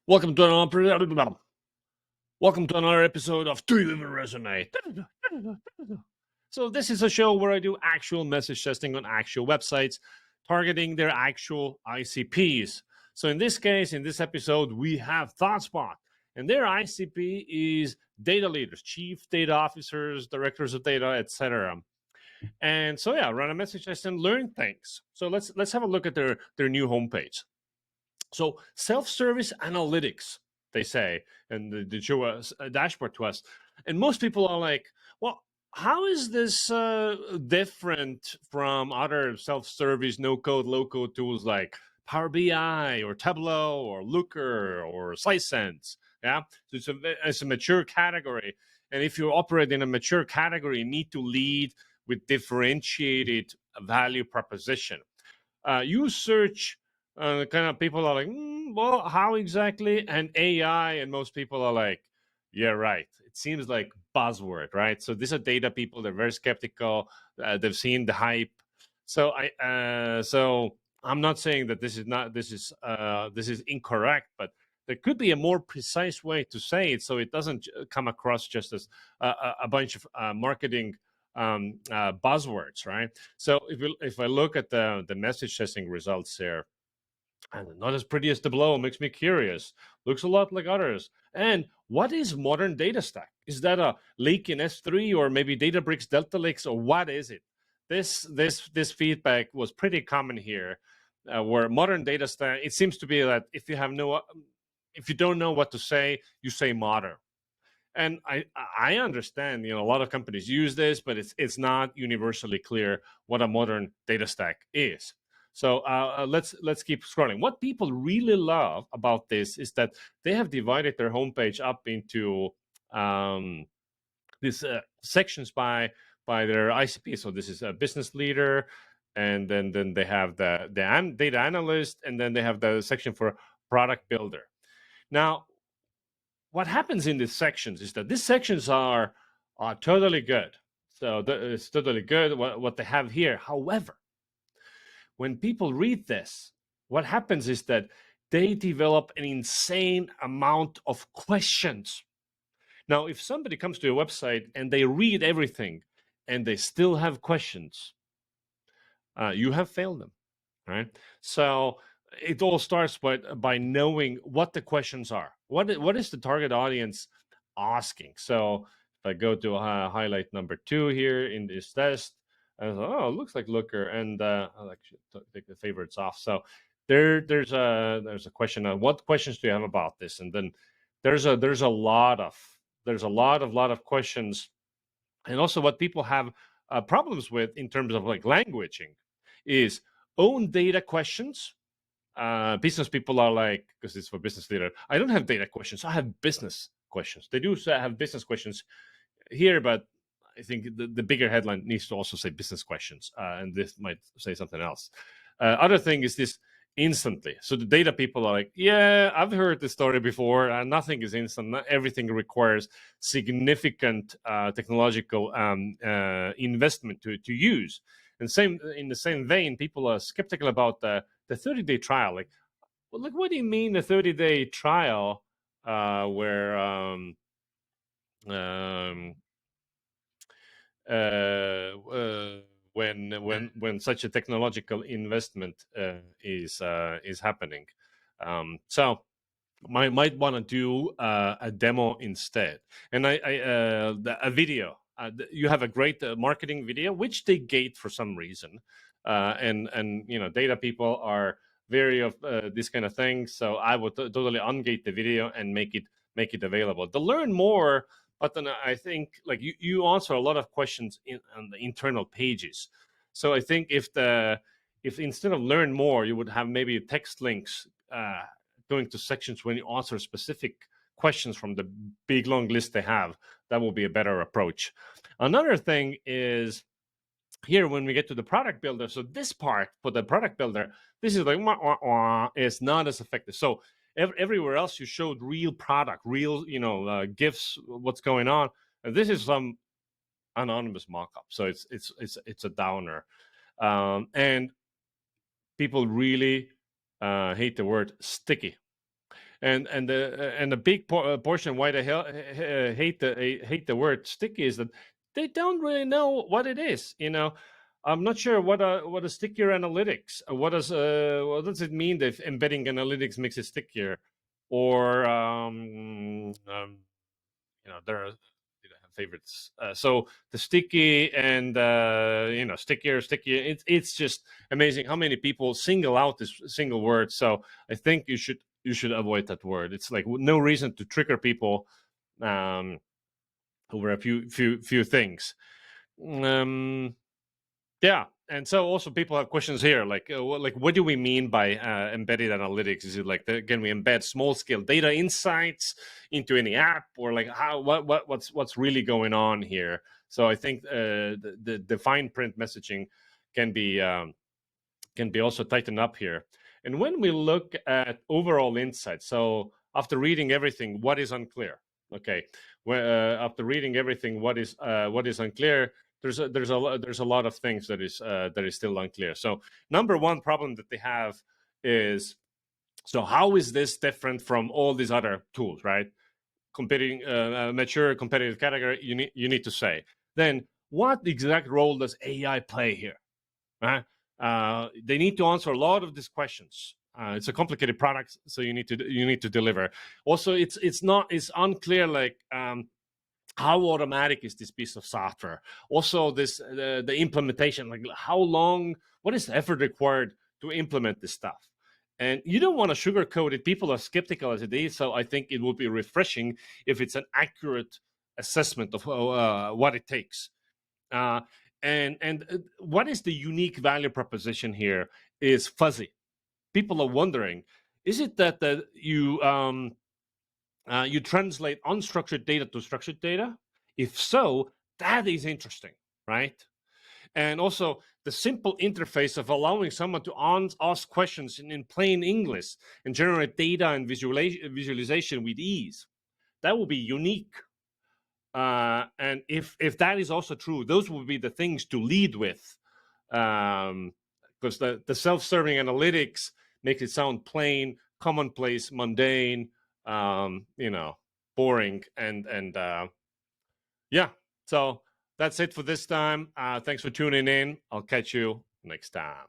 Welcome to another episode of Do You Even Resonate? So this is a show where I do actual message testing on actual websites, targeting their actual ICPs. So in this case, in this episode, we have ThoughtSpot, and their ICP is data leaders, chief data officers, directors of data, etc. And so yeah, run a message test and learn things. So let's have a look at their new homepage. So self-service analytics, they say, and they show us a dashboard to us. And most people are like, well, how is this different from other self-service, no-code, low-code tools like Power BI or Tableau or Looker or SiSense? Yeah, so it's a mature category. And if you operate in a mature category, you need to lead with differentiated value proposition. You search kind of people are like, well, how exactly? And AI, and most people are like, yeah, right. It seems like buzzword, right? So these are data people. They're very skeptical. They've seen the hype. So I'm not saying that this is incorrect, but there could be a more precise way to say it so it doesn't come across just as a bunch of marketing buzzwords, right? So if I look at the message testing results here, and not as pretty as Tableau, makes me curious. Looks a lot like others. And what is modern data stack? Is that a lake in S3 or maybe Databricks Delta Lakes, or what is it? This feedback was pretty common here, where modern data stack. It seems to be that if you don't know what to say, you say modern. And I understand, a lot of companies use this, but it's not universally clear what a modern data stack is. So let's keep scrolling. What people really love about this is that they have divided their homepage up into these sections by their ICP. So this is a business leader, and then they have the data analyst, and then they have the section for product builder. Now, what happens in these sections is that these sections are totally good. So it's totally good what they have here. However, when people read this, what happens is that they develop an insane amount of questions. Now, if somebody comes to your website and they read everything and they still have questions, you have failed them, right? So it all starts by knowing what the questions are. What is the target audience asking? So if I go to highlight number 2 here in this test, it looks like Looker, and I'll actually take the favorites off. So there's a question of what questions do you have about this, and then there's a lot of questions, and also what people have problems with in terms of like languaging is own data questions. Business people are like, because it's for business leader, I don't have data questions, I have business questions. They do have business questions here, but I think the bigger headline needs to also say business questions, and this might say something else. Other thing is this instantly. So the data people are like, yeah, I've heard this story before. Nothing is instant. Not everything requires significant technological investment to use. And same in the same vein, people are skeptical about the 30-day trial. Like, well, like, what do you mean a 30-day trial where um, when such a technological investment is happening? So might want to do a demo instead, and a video. You have a great marketing video, which they gate for some reason, and data people are very of this kind of thing. So I would totally ungate the video and make it available to learn more. But then I think like you answer a lot of questions on the internal pages. So I think if instead of learn more, you would have maybe text links going to sections when you answer specific questions from the big long list they have, that will be a better approach. Another thing is here when we get to the product builder. So this part for the product builder, this is like it's not as effective. So everywhere else you showed real product, real gifs, what's going on. And this is some anonymous mock-up. So it's a downer, and people really hate the word sticky. and the big portion why they hate the word sticky is that they don't really know what it is. I'm not sure what a stickier analytics. What does it mean that embedding analytics makes it stickier, or there are favorites. So the sticky and stickier. It's just amazing how many people single out this single word. So I think you should avoid that word. It's like no reason to trigger people over a few things. Yeah, and so also people have questions here, like what do we mean by embedded analytics? Is it like can we embed small scale data insights into any app, or like what's really going on here? So I think the fine print messaging can be also tightened up here. And when we look at overall insights, so after reading everything, what is unclear? Okay, after reading everything, what is unclear? There's a lot of things that is still unclear. So number one problem that they have is, so how is this different from all these other tools, right? Competing mature competitive category, you need to say. Then what exact role does AI play here? They need to answer a lot of these questions. It's a complicated product, so you need to deliver. Also, it's unclear, like how automatic is this piece of software. Also, the implementation, like how long, what is the effort required to implement this stuff? And you don't want to sugarcoat it. People are skeptical as it is, so I think it would be refreshing if it's an accurate assessment of what it takes. And what is the unique value proposition here is fuzzy. People are wondering, is it that you translate unstructured data to structured data? If so, that is interesting, right? And also the simple interface of allowing someone to ask questions in plain English and generate data and visualization with ease. That will be unique. And if that is also true, those will be the things to lead with, because the self-serving analytics makes it sound plain, commonplace, mundane, boring, and yeah. So that's it for this time. Thanks for tuning in. I'll catch you next time.